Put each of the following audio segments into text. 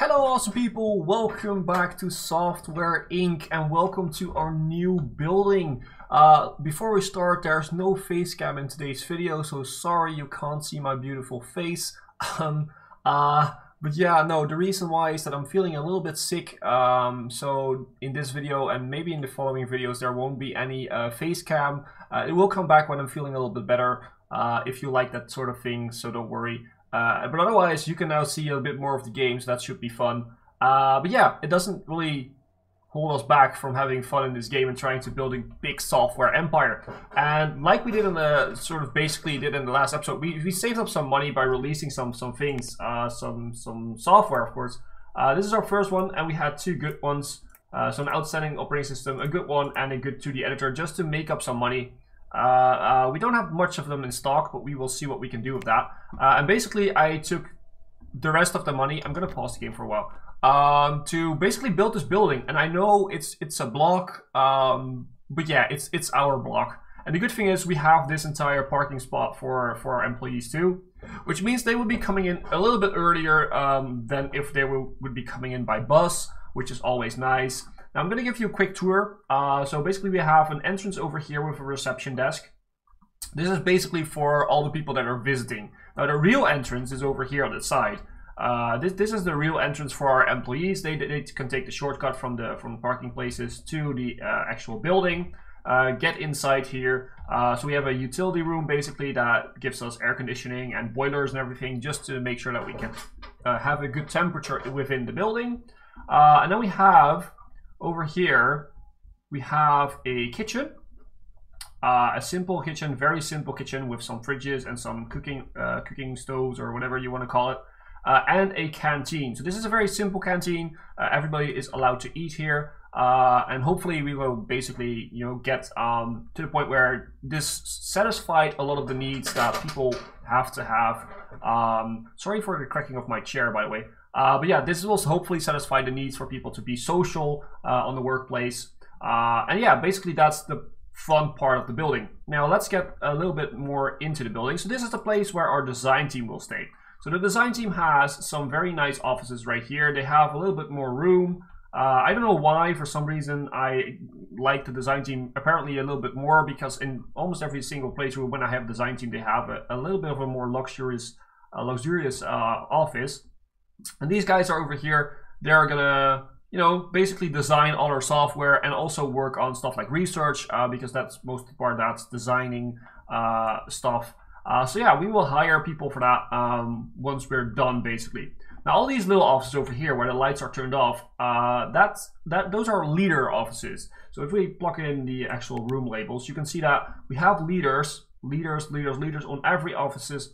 Hello awesome people, welcome back to Software Inc. and welcome to our new building. Before we start, there's no face cam in today's video, so sorry you can't see my beautiful face. But yeah, no, the reason why is that I'm feeling a little bit sick, so in this video and maybe in the following videos there won't be any face cam. It will come back when I'm feeling a little bit better, if you like that sort of thing, so don't worry. But otherwise, you can now see a bit more of the game, so that should be fun. But yeah, it doesn't really hold us back from having fun in this game and trying to build a big software empire. And like we did in the basically did in the last episode, we saved up some money by releasing some things, some software, of course. This is our first one, and we had two good ones. So an outstanding operating system, a good one, and a good 2D editor, just to make up some money. We don't have much of them in stock, but we will see what we can do with that. And basically, I took the rest of the money. I'm gonna pause the game for a while to basically build this building. And I know it's a block, but yeah, it's our block. And the good thing is we have this entire parking spot for our employees too, which means they will be coming in a little bit earlier than if they would be coming in by bus, which is always nice. Now I'm going to give you a quick tour. So basically we have an entrance over here with a reception desk. This is basically for all the people that are visiting. Now the real entrance is over here on the side. This is the real entrance for our employees. They can take the shortcut from the parking places to the actual building. Get inside here. So we have a utility room basically that gives us air conditioning and boilers and everything, just to make sure that we can have a good temperature within the building. And then we have over here, we have a kitchen, a simple kitchen, very simple kitchen with some fridges and some cooking stoves or whatever you want to call it, and a canteen. So this is a very simple canteen. Everybody is allowed to eat here, and hopefully we will basically, get to the point where this satisfied a lot of the needs that people have to have. Sorry for the cracking of my chair, by the way. But yeah, this will hopefully satisfy the needs for people to be social on the workplace. And yeah, basically that's the fun part of the building. Now let's get a little bit more into the building. So this is the place where our design team will stay. So the design team has some very nice offices right here. They have a little bit more room. I don't know why, for some reason I like the design team apparently a little bit more, because in almost every single place when I have design team, they have a little bit of a more luxurious office. And these guys are over here. They're gonna, basically design all our software and also work on stuff like research, because that's most of the part, that's designing stuff. So yeah, we will hire people for that once we're done, basically. Now all these little offices over here where the lights are turned off, those are leader offices. So if we plug in the actual room labels, you can see that we have leaders on every office.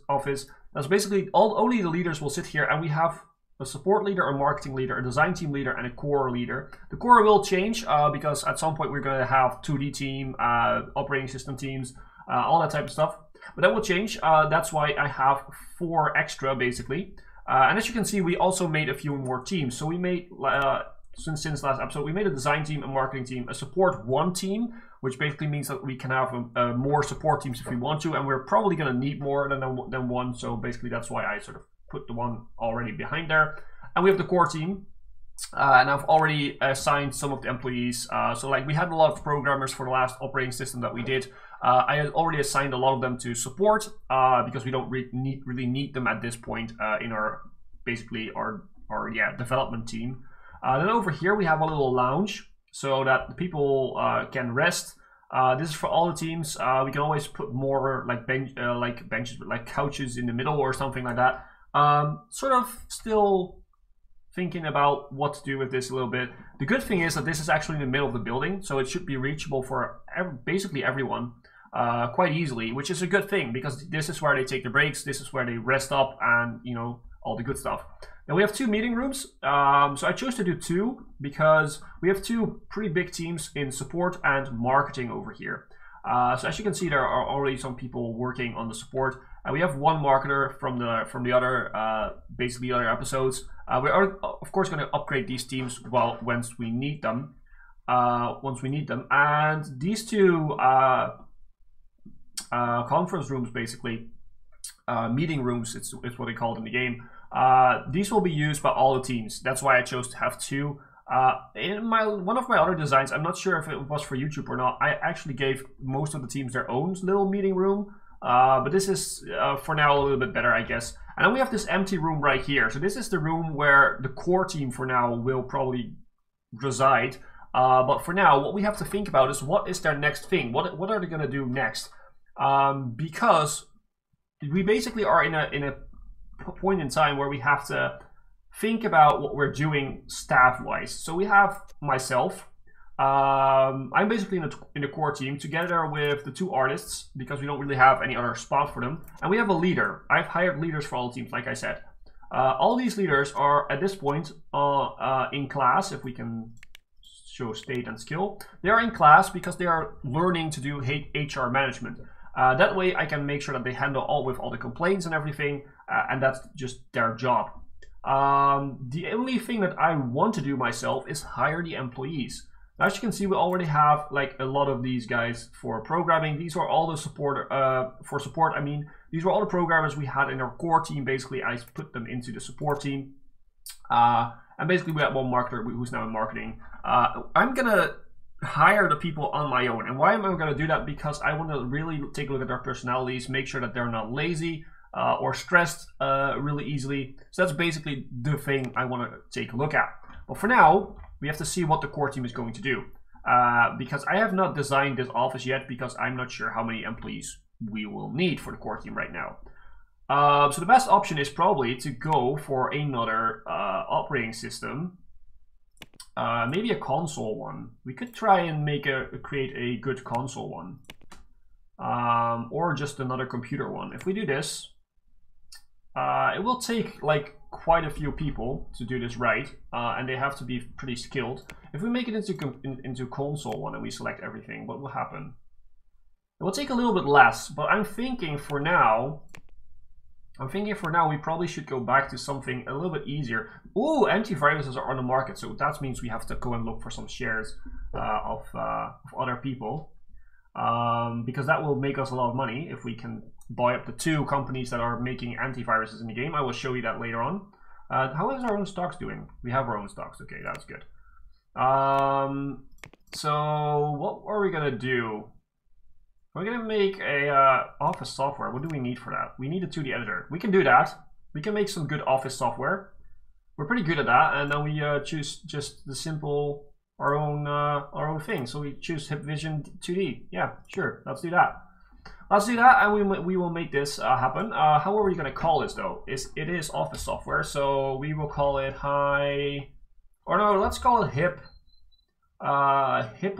That's basically only the leaders will sit here, and we have a support leader, a marketing leader, a design team leader, and a core leader. The core will change because at some point we're going to have 2D team, operating system teams, all that type of stuff. But that will change. That's why I have 4 extra, basically. And as you can see, we also made a few more teams. So we made, since last episode, we made a design team, a marketing team, a support 1 team, which basically means that we can have more support teams if we want to, and we're probably going to need more than 1. So basically that's why I sort of put the one already behind there. And we have the core team, and I've already assigned some of the employees. So like we had a lot of programmers for the last operating system that we did. I had already assigned a lot of them to support because we don't really need them at this point in our development team. Then over here we have a little lounge so that the people can rest. This is for all the teams. We can always put more like benches, like couches in the middle or something like that. Sort of still thinking about what to do with this a little bit. The good thing is that this is actually in the middle of the building, so it should be reachable for basically everyone quite easily, which is a good thing because this is where they take the breaks, this is where they rest up, and all the good stuff. Now we have 2 meeting rooms. So I chose to do 2 because we have 2 pretty big teams in support and marketing over here. So as you can see, there are already some people working on the support. We have 1 marketer from the other basically other episodes. We are of course going to upgrade these teams once we need them. And these 2 conference rooms, basically meeting rooms, it's what they call it in the game. These will be used by all the teams. That's why I chose to have 2. In one of my other designs, I'm not sure if it was for YouTube or not, I actually gave most of the teams their own little meeting room. But this is, for now, a little bit better, I guess. And then we have this empty room right here. So this is the room where the core team for now will probably reside. But for now, what we have to think about is what is their next thing? What are they going to do next? Because we basically are in a point in time where we have to think about what we're doing staff-wise. So we have myself. I'm basically in the core team together with the 2 artists because we don't really have any other spot for them. And we have a leader. I've hired leaders for all teams, like I said. All these leaders are at this point in class, if we can show state and skill. They are in class because they are learning to do HR management. That way I can make sure that they handle all the complaints and everything, and that's just their job. The only thing that I want to do myself is hire the employees. As you can see, we already have like a lot of these guys for programming. These are all the support, for support, I mean, these were all the programmers we had in our core team. Basically, I put them into the support team. And basically we have one marketer who's now in marketing. I'm gonna hire the people on my own. And why am I gonna do that? Because I want to really take a look at their personalities, make sure that they're not lazy or stressed really easily. So that's basically the thing I want to take a look at. But for now, we have to see what the core team is going to do. Because I have not designed this office yet because I'm not sure how many employees we will need for the core team right now. So the best option is probably to go for another operating system. Maybe a console one. We could try and create a good console one. Or just another computer one. If we do this, it will take like quite a few people to do this right, and they have to be pretty skilled. If we make it into console one and we select everything, what will happen? It will take a little bit less, but I'm thinking for now we probably should go back to something a little bit easier. Ooh, antiviruses are on the market, so that means we have to go and look for some shares of other people, because that will make us a lot of money if we can buy up the 2 companies that are making antiviruses in the game. I will show you that later on. How is our own stocks doing? We have our own stocks. Okay, that's good. So what are we gonna do? We're gonna make a office software. What do we need for that? We need a 2D editor. We can do that. We can make some good office software. We're pretty good at that, and then we choose just the simple our own thing. So we choose Hipvision 2D. Yeah, sure. Let's do that. Let's do that, and we will make this happen. How are we gonna call this though? It is office software, so we will call it or no, let's call it Hip Office. Hip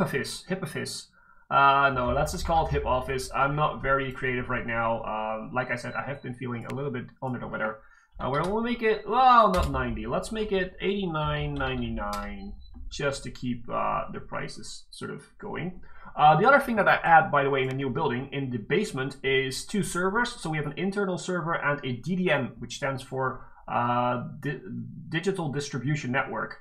Office. No, let's just call it Hip Office. I'm not very creative right now. Like I said, I have been feeling a little bit under the weather. We'll make it, well, not 90. Let's make it 89.99, just to keep the prices sort of going. The other thing that I add, by the way, in a new building in the basement is 2 servers. So we have an internal server and a DDN, which stands for Digital Distribution Network.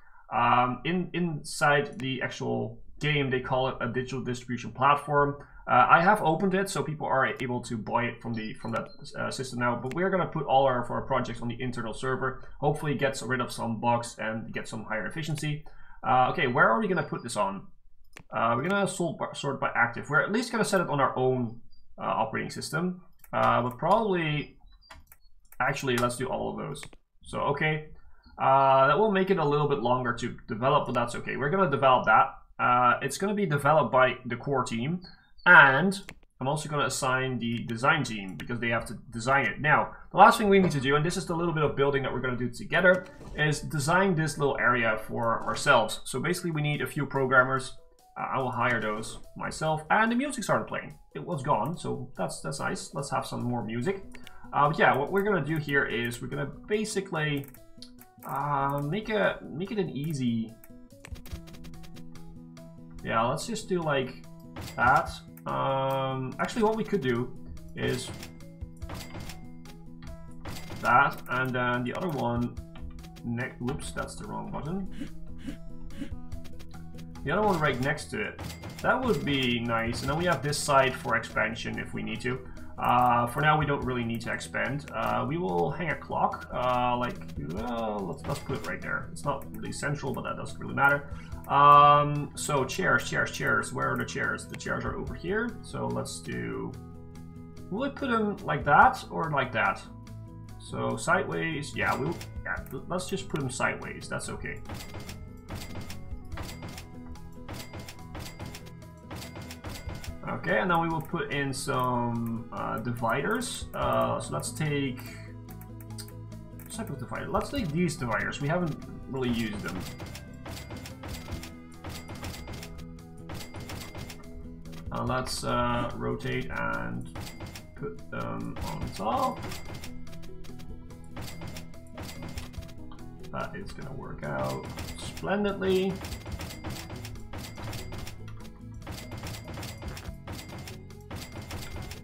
Inside the actual game, they call it a digital distribution platform. I have opened it so people are able to buy it from that system now, but we're going to put all of our projects on the internal server. Hopefully it gets rid of some bugs and get some higher efficiency. Okay, where are we going to put this on? We're going to sort by active. We're at least going to set it on our own operating system, but probably, actually, let's do all of those. So, okay, that will make it a little bit longer to develop, but that's okay. We're going to develop that. It's going to be developed by the core team, and I'm also going to assign the design team because they have to design it. Now, the last thing we need to do, and this is the little bit of building that we're going to do together, is design this little area for ourselves. So basically we need a few programmers. I will hire those myself, and the music started playing. It was gone, so that's nice. Let's have some more music. But yeah, what we're going to do here is we're going to basically make it an easy. Yeah, let's just do like that. Actually, what we could do is that, and then the other one. Whoops, that's the wrong button. The other one right next to it. That would be nice. And then we have this side for expansion if we need to. For now, we don't really need to expand. We will hang a clock, let's put it right there. It's not really central, but that doesn't really matter. So chairs. Where are the chairs? The chairs are over here. So let's do, will I put them like that or like that? So sideways, yeah, let's just put them sideways, that's okay. Okay, and then we will put in some dividers. So let's take, what type of divider? Let's take these dividers, we haven't really used them. Let's rotate and put them on top. That is gonna work out splendidly.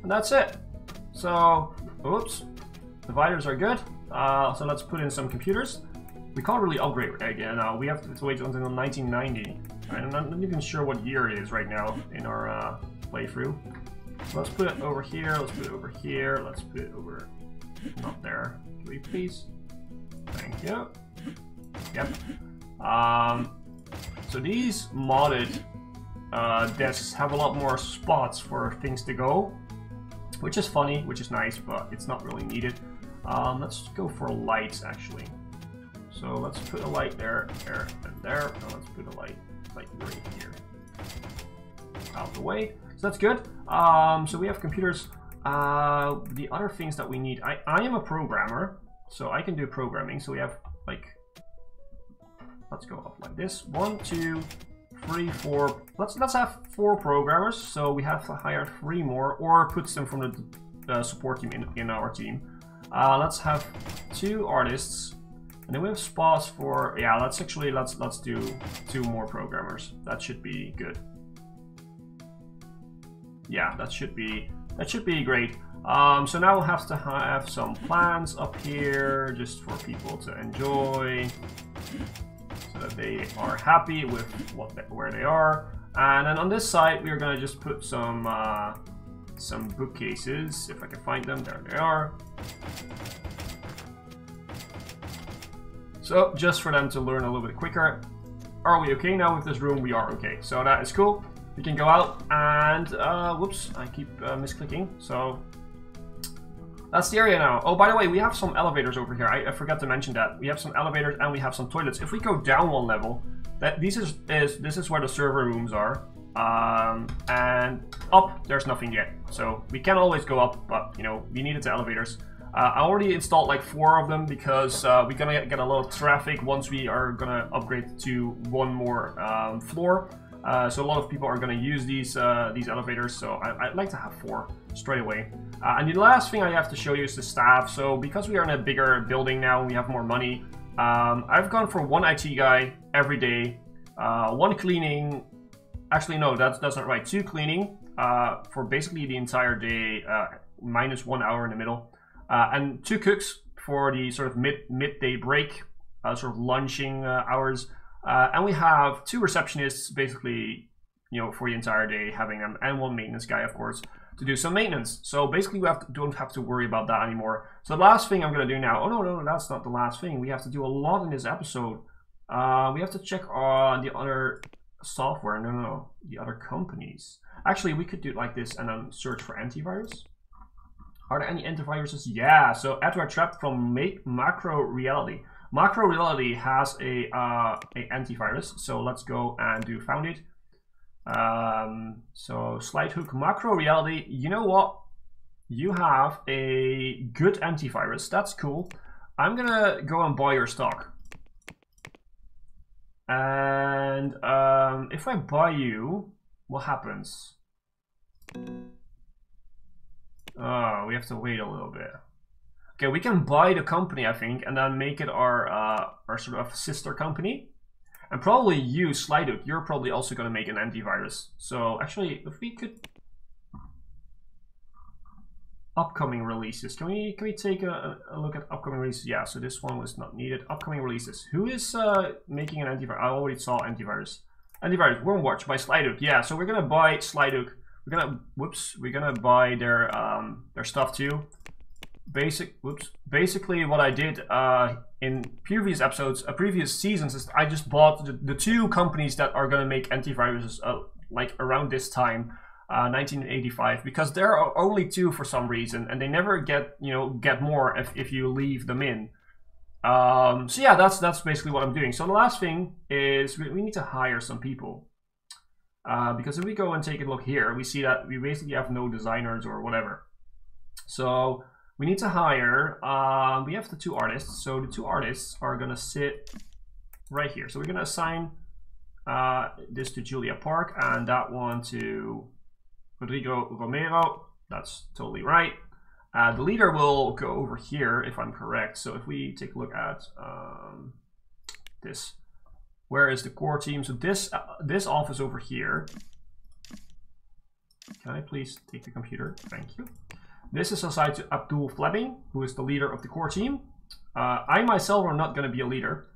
And that's it. So, oops, dividers are good. So let's put in some computers. We can't really upgrade again. We have to wait until 1990. I'm not even sure what year it is right now in our playthrough. So let's put it over here. Let's put it over here. Let's put it over, not there. Can we please? Thank you. Yep. So these modded desks have a lot more spots for things to go, which is funny, which is nice, but it's not really needed. Let's go for lights actually. So let's put a light there, there, and there. And let's put a light right here. Out of the way. So that's good. So we have computers. The other things that we need. I am a programmer, so I can do programming. So we have like, let's go up like this. 1, 2, 3, 4. Let's have 4 programmers. So we have to hire 3 more, or put some from the support team in our team. Let's have 2 artists, and then we have spots for, yeah. Let's do 2 more programmers. That should be good. Yeah, that should be great. So now we'll have to have some plans up here just for people to enjoy, so that they are happy with where they are. And then on this side, we are gonna just put some bookcases, if I can find them. There they are. So just for them to learn a little bit quicker. Are we okay now with this room? We are okay. So that is cool. We can go out and, whoops, I keep misclicking. So that's the area now. Oh, by the way, we have some elevators over here. I forgot to mention that. We have some elevators and we have some toilets. If we go down 1 level, this is where the server rooms are. And up, there's nothing yet. So we can always go up, but you know, we needed the elevators. I already installed like 4 of them because we're gonna get a lot of traffic once we are gonna upgrade to 1 more floor. So a lot of people are going to use these elevators, so I'd like to have 4 straight away. And the last thing I have to show you is the staff. So because we are in a bigger building now and we have more money, I've gone for 1 IT guy every day, 1 cleaning, actually no, that's not right, 2 cleaning for basically the entire day, minus 1 hour in the middle, and 2 cooks for the sort of midday break, sort of lunching hours. And we have 2 receptionists, basically, you know, for the entire day, having them, and 1 maintenance guy, of course, to do some maintenance. So basically, we don't have to worry about that anymore. So the last thing I'm going to do now, oh no, that's not the last thing. We have to do a lot in this episode. We have to check on the other software. No, the other companies. Actually, we could do it like this and then search for antivirus. Are there any antiviruses? Yeah. So Edward Trapped from Macro Reality. Macro Reality has a antivirus, so let's go and do found it. So Slidehook, Macro Reality, you know what? You have a good antivirus, that's cool. I'm gonna go and buy your stock. And if I buy you, what happens? Oh, we have to wait a little bit. Okay, we can buy the company, I think, and then make it our sort of sister company. And probably you, Slidehook, you're probably also going to make an antivirus. So actually, if we could... Upcoming releases. Can we take a look at upcoming releases? Yeah, so this one was not needed. Upcoming releases. Who is making an antivirus? I already saw antivirus. Antivirus, Wormwatch by Slidehook. Yeah, so we're going to buy Slidehook. We're gonna buy their their stuff too. Basically what I did in previous episodes, previous seasons, is I just bought the 2 companies that are gonna make antiviruses like around this time, 1985, because there are only 2 for some reason, and they never get more if you leave them in. So yeah, that's basically what I'm doing. So the last thing is we need to hire some people, because if we go and take a look here, we see that we basically have no designers or whatever. So we need to hire, we have the 2 artists, so the 2 artists are gonna sit right here. So we're gonna assign this to Julia Park and that one to Rodrigo Romero. That's totally right. The leader will go over here if I'm correct. So if we take a look at this, where is the core team? So this office over here. Can I please take the computer? Thank you. This is assigned to Abdul Fleming, who is the leader of the core team. I myself am not going to be a leader.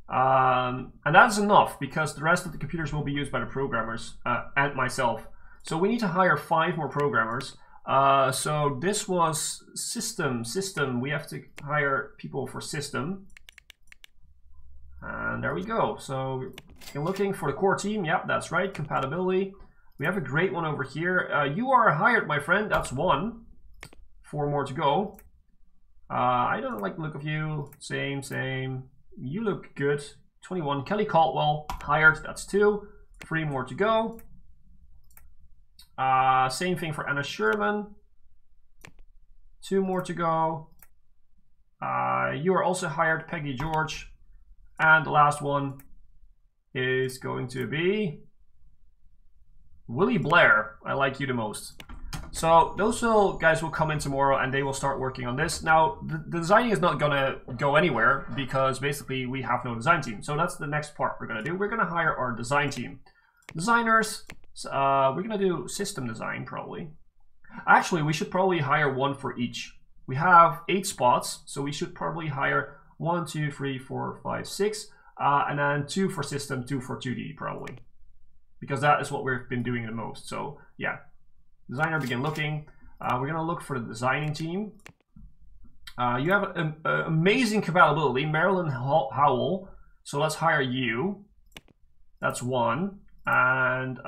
And that's enough because the rest of the computers will be used by the programmers and myself. So we need to hire 5 more programmers. So this was system. We have to hire people for system. And there we go. So you're looking for the core team. Yep, that's right. Compatibility. We have a great one over here. You are hired, my friend. That's 1. 4 more to go. I don't like the look of you. Same. You look good. 21. Kelly Caldwell, hired. That's 2. 3 more to go. Same thing for Anna Sherman. 2 more to go. You are also hired, Peggy George. And the last one is going to be Willie Blair. I like you the most. So those guys will come in tomorrow and they will start working on this. Now, the designing is not gonna go anywhere because basically we have no design team. So that's the next part we're gonna do. We're gonna hire our design team. Designers, we're gonna do system design probably. Actually, we should probably hire 1 for each. We have 8 spots, so we should probably hire 1, 2, 3, 4, 5, 6, and then 2 for system, 2 for 2D probably. Because that is what we've been doing the most. So yeah. Designer, begin looking. We're gonna look for the designing team. You have an amazing compatibility, Marilyn Howell. So let's hire you. That's 1. And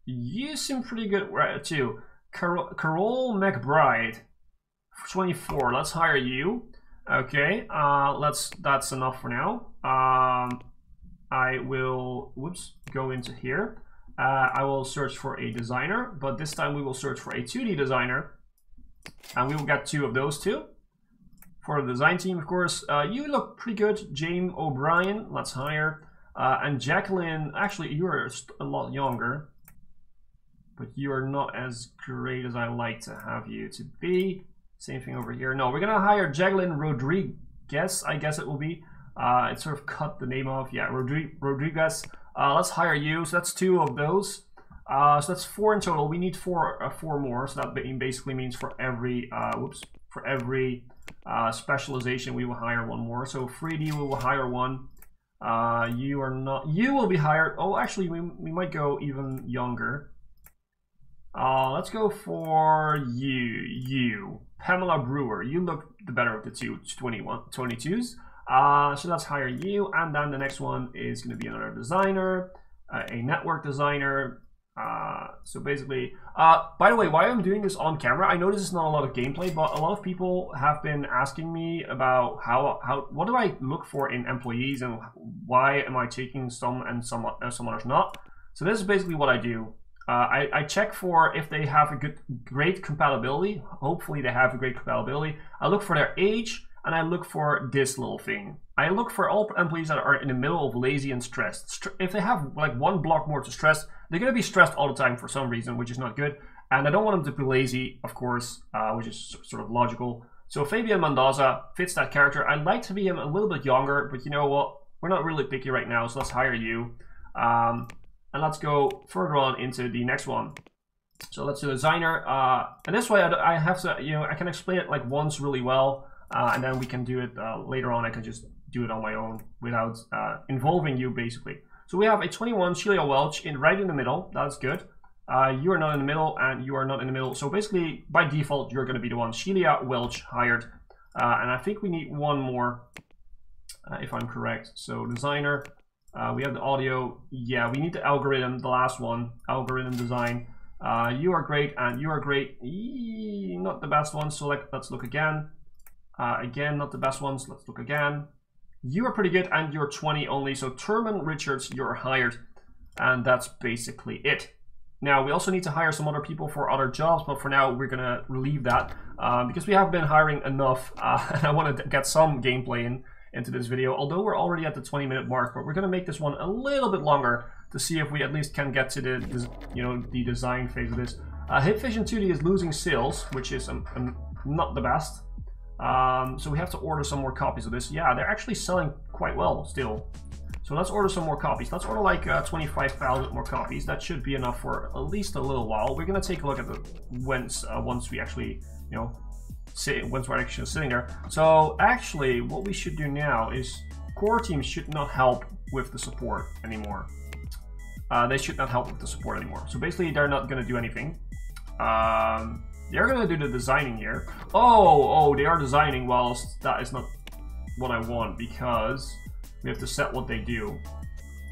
you seem pretty good too. Carol McBride, 24. Let's hire you. Okay. That's enough for now. I will go into here. I will search for a designer, but this time we will search for a 2D designer, and we will get 2 of those too. For the design team, of course, you look pretty good. James O'Brien, let's hire. And Jacqueline, actually, you're a lot younger, but you are not as great as I like to have you to be. Same thing over here. No, we're gonna hire Jacqueline Rodriguez, I guess it will be. It sort of cut the name off. Yeah, Rodriguez. Let's hire you. So that's 2 of those. So that's 4 in total. We need 4 more. So that basically means for every specialization we will hire 1 more. So 3D we will hire 1. You will be hired. Oh, actually we might go even younger. Let's go for you, Pamela Brewer. You look the better of the 2 22s. So let's hire you, and then the next one is going to be another designer, a network designer. So basically, by the way, why I'm doing this on camera, I know this is not a lot of gameplay, but a lot of people have been asking me about what do I look for in employees and why am I taking some and some others not. So this is basically what I do. I check for if they have a great compatibility. Hopefully they have a great compatibility. I look for their age. And I look for this little thing. I look for all employees that are in the middle of lazy and stressed. If they have like 1 block more to stress, they're going to be stressed all the time for some reason, which is not good. And I don't want them to be lazy, of course, which is sort of logical. So Fabian Mendoza fits that character. I'd like to be him a little bit younger, but you know what? We're not really picky right now, so let's hire you. And let's go further on into the next one. So let's do designer. And this way I have to, I can explain it like once really well. And then we can do it later on. I can just do it on my own without involving you, basically. So we have a 21, Sheila Welch, right in the middle. That's good. You are not in the middle, and you are not in the middle. So basically, by default, you're going to be the one. Shelia Welch hired. And I think we need one more, if I'm correct. So designer, we have the audio. Yeah, we need the algorithm, the last one, algorithm design. You are great, and you are great. Not the best ones, so let's look again. Again, not the best ones, let's look again. You are pretty good, and you're 20 only, so Thurman Richards, you're hired. And that's basically it. Now, we also need to hire some other people for other jobs, but for now, we're going to relieve that because we have been hiring enough, and I want to get some gameplay into this video, although we're already at the 20-minute mark, but we're going to make this one a little bit longer to see if we at least can get to the design phase of this. Hipvision 2D is losing sales, which is not the best. So we have to order some more copies of this. Yeah, they're actually selling quite well still. So let's order some more copies. Let's order like 25,000 more copies. That should be enough for at least a little while. We're gonna take a look at the once we actually, once we're actually sitting there. So actually, what we should do now is core teams should not help with the support anymore. They should not help with the support anymore. So basically, they're not gonna do anything. They're gonna do the designing here. Oh, they are designing. Well, that is not what I want because we have to set what they do.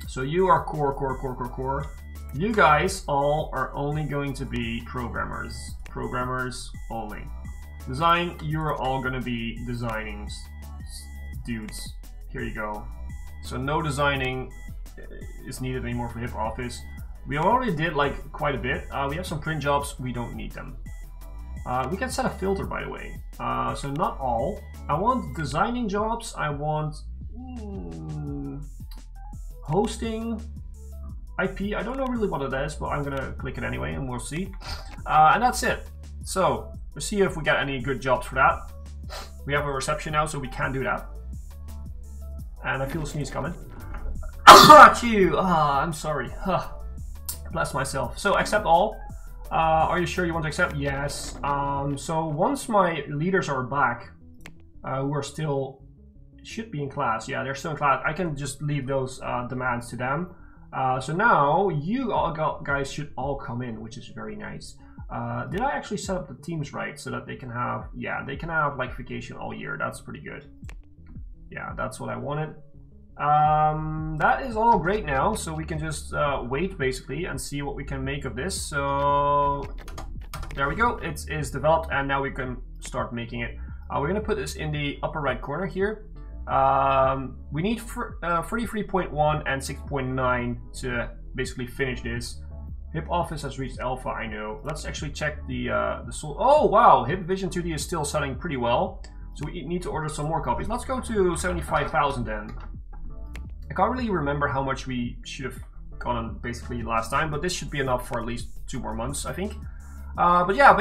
So you are core. You guys all are only going to be programmers. Programmers only. Design, you're all gonna be designing dudes. Here you go. So no designing is needed anymore for Hip Office. We already did like quite a bit. We have some print jobs, we don't need them. We can set a filter, by the way. So not all. I want designing jobs, I want hosting, IP, I don't know really what it is, but I'm gonna click it anyway and we'll see. And that's it. So let's see if we get any good jobs for that. We have a reception now, so we can do that. And I feel a sneeze coming. I'm sorry. Bless myself. So accept all. Are you sure you want to accept? Yes. So once my leaders are back, who are still should be in class. Yeah, they're still in class. I can just leave those demands to them. So now you all guys should all come in, which is very nice. Did I actually set up the teams right so that they can have, yeah, they can have like vacation all year. That's pretty good. Yeah, that's what I wanted. That is all great now, so we can just wait basically and see what we can make of this. So there we go, it is developed and now we can start making it. We're gonna put this in the upper right corner here. We need 33.1 and 6.9 to basically finish this. Hip Office has reached alpha, I know. Let's actually check the oh wow, Hipvision 2D is still selling pretty well. So we need to order some more copies. Let's go to 75,000 then. I can't really remember how much we should have gotten basically last time, but this should be enough for at least 2 more months, I think. But yeah,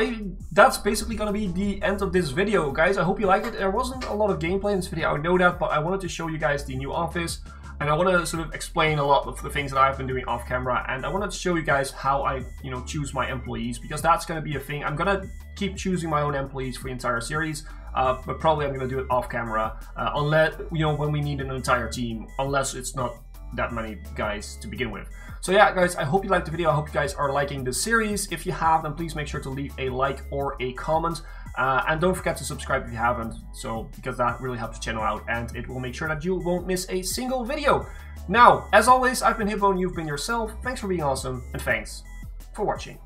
that's basically gonna be the end of this video, guys. I hope you liked it. There wasn't a lot of gameplay in this video, I know that, but I wanted to show you guys the new office, and I want to sort of explain a lot of the things that I've been doing off camera, and I wanted to show you guys how I, choose my employees, because that's gonna be a thing. I'm gonna keep choosing my own employees for the entire series, but probably I'm gonna do it off camera, unless, when we need an entire team, unless it's not that many guys to begin with. So yeah, guys, I hope you liked the video. I hope you guys are liking the series. If you have, then please make sure to leave a like or a comment. And don't forget to subscribe if you haven't, because that really helps the channel out and it will make sure that you won't miss a single video. Now, as always, I've been Hipbone, you've been yourself. Thanks for being awesome, and thanks for watching.